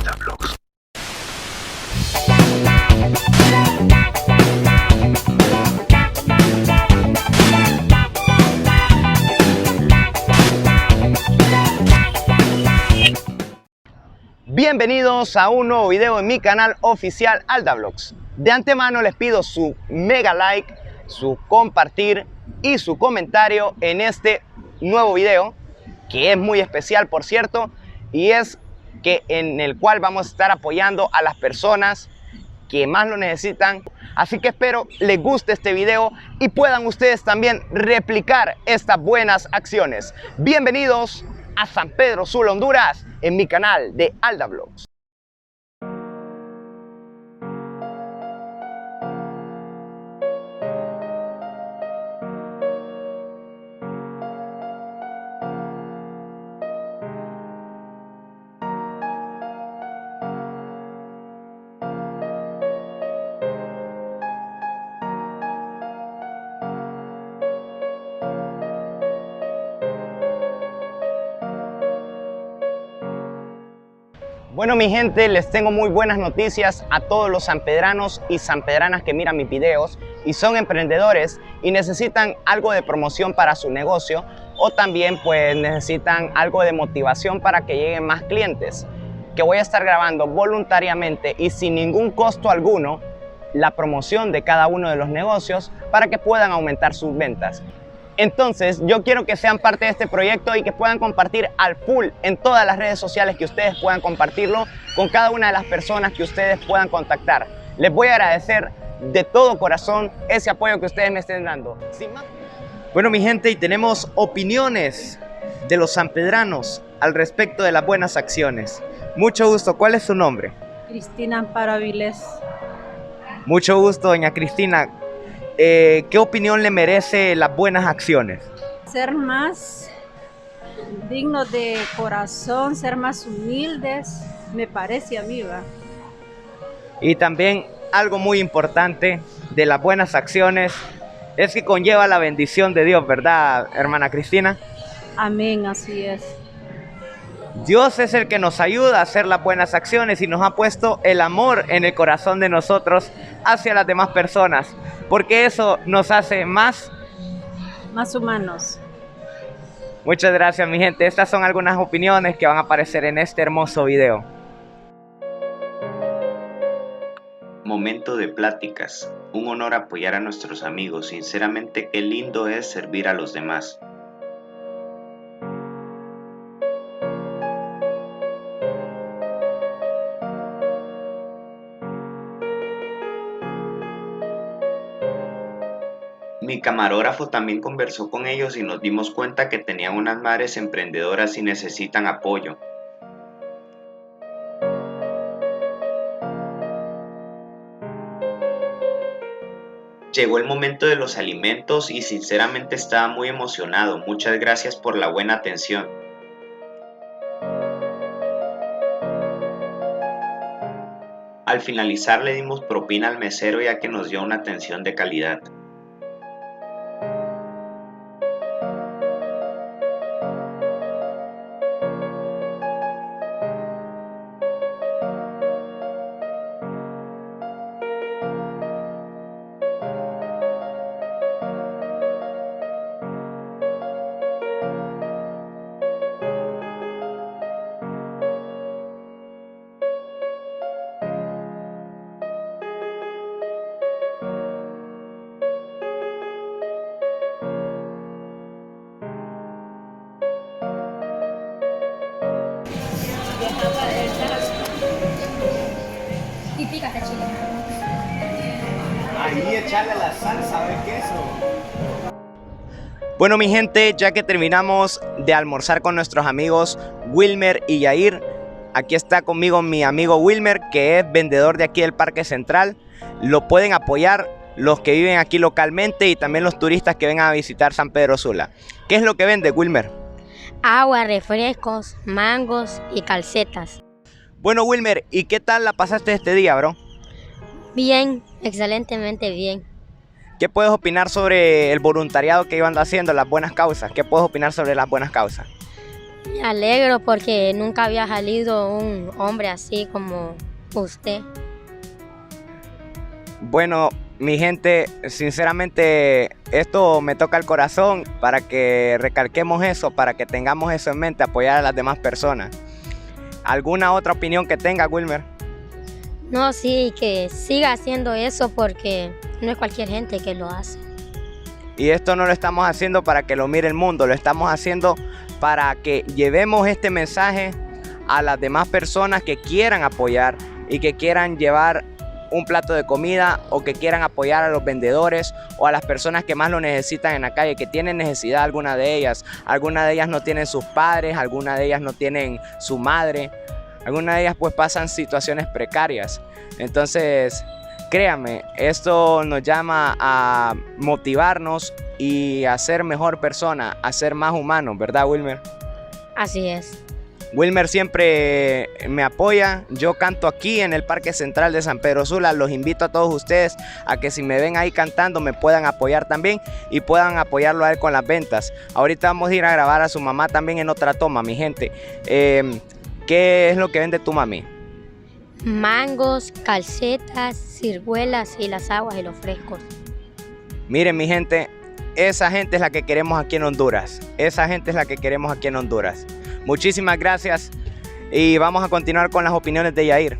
Aldablogs. Bienvenidos a un nuevo video en mi canal oficial Aldablogs. De antemano les pido su mega like, su compartir y su comentario en este nuevo video, que es muy especial por cierto, y es que en el cual vamos a estar apoyando a las personas que más lo necesitan. Así que espero les guste este video y puedan ustedes también replicar estas buenas acciones. Bienvenidos a San Pedro Sula, Honduras, en mi canal de Aldablogs. Bueno mi gente, les tengo muy buenas noticias a todos los sanpedranos y sanpedranas que miran mis videos y son emprendedores y necesitan algo de promoción para su negocio, o también pues necesitan algo de motivación para que lleguen más clientes, que voy a estar grabando voluntariamente y sin ningún costo alguno la promoción de cada uno de los negocios para que puedan aumentar sus ventas. Entonces yo quiero que sean parte de este proyecto y que puedan compartir al full en todas las redes sociales, que ustedes puedan compartirlo con cada una de las personas que ustedes puedan contactar. Les voy a agradecer de todo corazón ese apoyo que ustedes me estén dando. Bueno mi gente, y tenemos opiniones de los sanpedranos al respecto de las buenas acciones. Mucho gusto, ¿cuál es su nombre? Cristina Amparo Avilés. Mucho gusto, doña Cristina. ¿Qué opinión le merece las buenas acciones? Ser más dignos de corazón, ser más humildes, me parece a mí, ¿va? Y también algo muy importante de las buenas acciones es que conlleva la bendición de Dios, ¿verdad, hermana Cristina? Amén, así es. Dios es el que nos ayuda a hacer las buenas acciones y nos ha puesto el amor en el corazón de nosotros hacia las demás personas, porque eso nos hace más humanos. Muchas gracias mi gente, estas son algunas opiniones que van a aparecer en este hermoso video. Momento de pláticas. Un honor apoyar a nuestros amigos. Sinceramente, qué lindo es servir a los demás. Mi camarógrafo también conversó con ellos y nos dimos cuenta que tenían unas madres emprendedoras y necesitan apoyo. Llegó el momento de los alimentos y sinceramente estaba muy emocionado. Muchas gracias por la buena atención. Al finalizar le dimos propina al mesero, ya que nos dio una atención de calidad. Y pícate chile. Ahí echarle la salsa de queso. Bueno mi gente, ya que terminamos de almorzar con nuestros amigos Wilmer y Yair, aquí está conmigo mi amigo Wilmer, que es vendedor de aquí del Parque Central. Lo pueden apoyar los que viven aquí localmente y también los turistas que vengan a visitar San Pedro Sula. ¿Qué es lo que vende, Wilmer? Agua, refrescos, mangos y calcetas. Bueno Wilmer, ¿y qué tal la pasaste este día, bro? Bien, excelentemente bien. ¿Qué puedes opinar sobre el voluntariado que iban haciendo, las buenas causas? ¿Qué puedes opinar sobre las buenas causas? Me alegro porque nunca había salido un hombre así como usted. Bueno, mi gente, sinceramente esto me toca el corazón para que recalquemos eso, para que tengamos eso en mente, apoyar a las demás personas. ¿Alguna otra opinión que tenga, Wilmer? No, sí, que siga haciendo eso porque no es cualquier gente que lo hace. Y esto no lo estamos haciendo para que lo mire el mundo, lo estamos haciendo para que llevemos este mensaje a las demás personas que quieran apoyar y que quieran llevar un plato de comida o que quieran apoyar a los vendedores o a las personas que más lo necesitan en la calle, que tienen necesidad alguna de ellas. Algunas de ellas no tienen sus padres, algunas de ellas no tienen su madre, algunas de ellas pues pasan situaciones precarias. Entonces, créanme, esto nos llama a motivarnos y a ser mejor persona, a ser más humanos, ¿verdad, Wilmer? Así es. Wilmer siempre me apoya. Yo canto aquí en el Parque Central de San Pedro Sula. Los invito a todos ustedes a que si me ven ahí cantando me puedan apoyar también y puedan apoyarlo a él con las ventas. Ahorita vamos a ir a grabar a su mamá también en otra toma, mi gente. ¿Qué es lo que vende tu mami? Mangos, calcetas, ciruelas y las aguas y los frescos. Miren, mi gente, esa gente es la que queremos aquí en Honduras. Esa gente es la que queremos aquí en Honduras. Muchísimas gracias y vamos a continuar con las opiniones de Yair.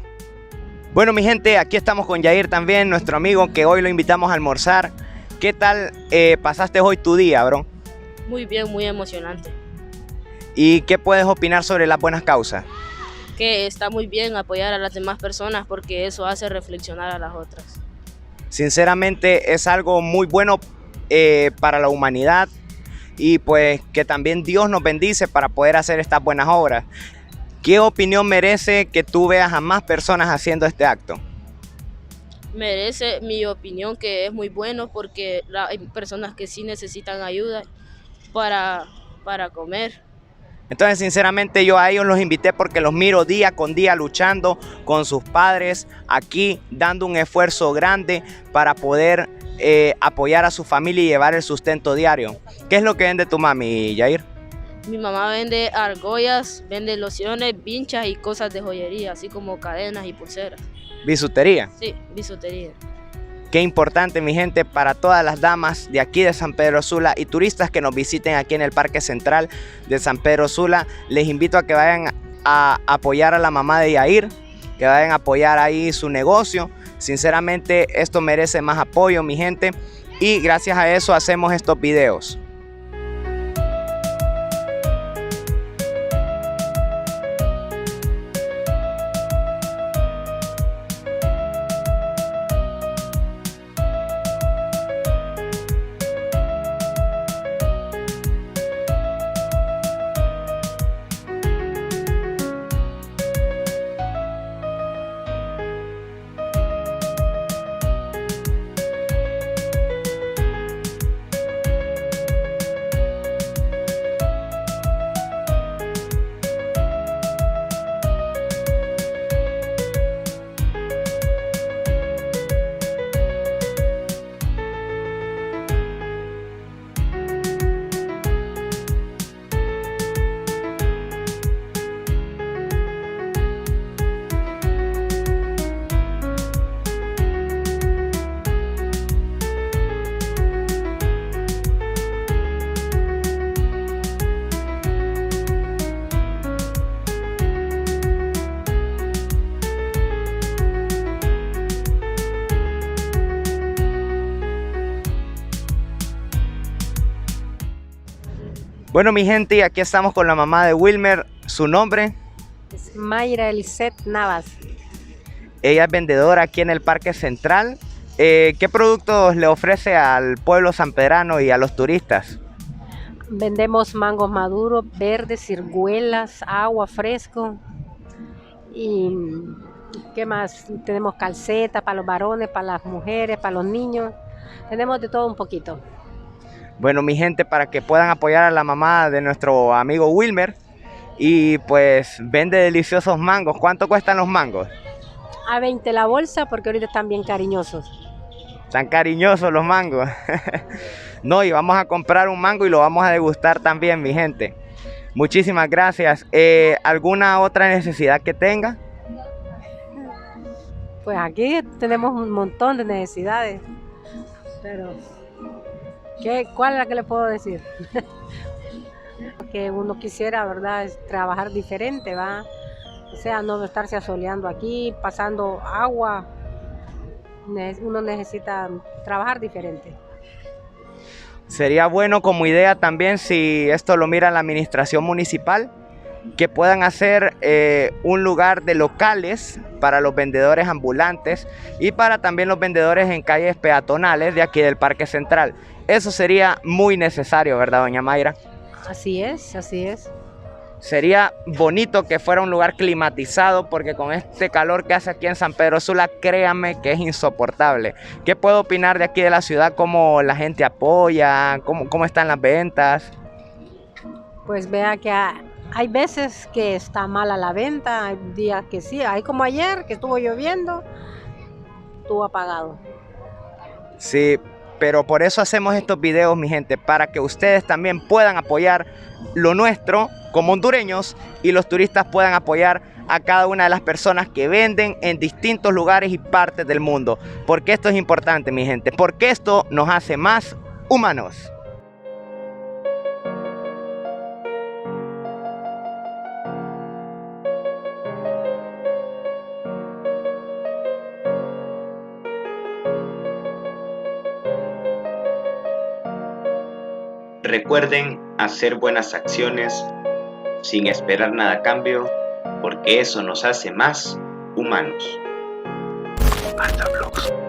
Bueno, mi gente, aquí estamos con Yair también, nuestro amigo que hoy lo invitamos a almorzar. ¿Qué tal pasaste hoy tu día, bro? Muy bien, muy emocionante. ¿Y qué puedes opinar sobre las buenas causas? Que está muy bien apoyar a las demás personas porque eso hace reflexionar a las otras. Sinceramente es algo muy bueno para la humanidad. Y pues que también Dios nos bendice para poder hacer estas buenas obras. ¿Qué opinión merece que tú veas a más personas haciendo este acto? Merece mi opinión que es muy bueno porque hay personas que sí necesitan ayuda para comer. Entonces, sinceramente, yo a ellos los invité porque los miro día con día luchando con sus padres aquí, dando un esfuerzo grande para poder apoyar a su familia y llevar el sustento diario. ¿Qué es lo que vende tu mami, Yair? Mi mamá vende argollas, vende lociones, vinchas y cosas de joyería, así como cadenas y pulseras. ¿Bisutería? Sí, bisutería. Qué importante, mi gente, para todas las damas de aquí de San Pedro Sula y turistas que nos visiten aquí en el Parque Central de San Pedro Sula. Les invito a que vayan a apoyar a la mamá de Yair, que vayan a apoyar ahí su negocio. Sinceramente, esto merece más apoyo, mi gente, y gracias a eso hacemos estos videos. Bueno, mi gente, y aquí estamos con la mamá de Wilmer. ¿Su nombre? Es Mayra Eliseth Navas. Ella es vendedora aquí en el Parque Central. ¿Qué productos le ofrece al pueblo sanpedrano y a los turistas? Vendemos mangos maduros, verdes, ciruelas, agua fresco. Y ¿qué más? Tenemos calcetas para los varones, para las mujeres, para los niños. Tenemos de todo un poquito. Bueno, mi gente, para que puedan apoyar a la mamá de nuestro amigo Wilmer. Y pues vende deliciosos mangos. ¿Cuánto cuestan los mangos? A 20 la bolsa porque ahorita están bien cariñosos. Están cariñosos los mangos. No, y vamos a comprar un mango y lo vamos a degustar también, mi gente. Muchísimas gracias. ¿Alguna otra necesidad que tenga? Pues aquí tenemos un montón de necesidades, pero ¿cuál es la que le puedo decir? Que uno quisiera, ¿verdad?, es trabajar diferente, ¿va? O sea, no estarse asoleando aquí, pasando agua. Uno necesita trabajar diferente. Sería bueno como idea también, si esto lo mira la administración municipal, que puedan hacer un lugar de locales para los vendedores ambulantes y para también los vendedores en calles peatonales de aquí del Parque Central. Eso sería muy necesario, ¿verdad, doña Mayra? Así es, así es. Sería bonito que fuera un lugar climatizado, porque con este calor que hace aquí en San Pedro Sula, créame que es insoportable. ¿Qué puedo opinar de aquí de la ciudad? ¿Cómo la gente apoya? ¿Cómo están las ventas? Pues vea que hay veces que está mala la venta, hay días que sí, hay como ayer que estuvo lloviendo, estuvo apagado. Sí, pero por eso hacemos estos videos, mi gente, para que ustedes también puedan apoyar lo nuestro como hondureños y los turistas puedan apoyar a cada una de las personas que venden en distintos lugares y partes del mundo. Porque esto es importante, mi gente, porque esto nos hace más humanos. Recuerden hacer buenas acciones sin esperar nada a cambio, porque eso nos hace más humanos. Hasta luego.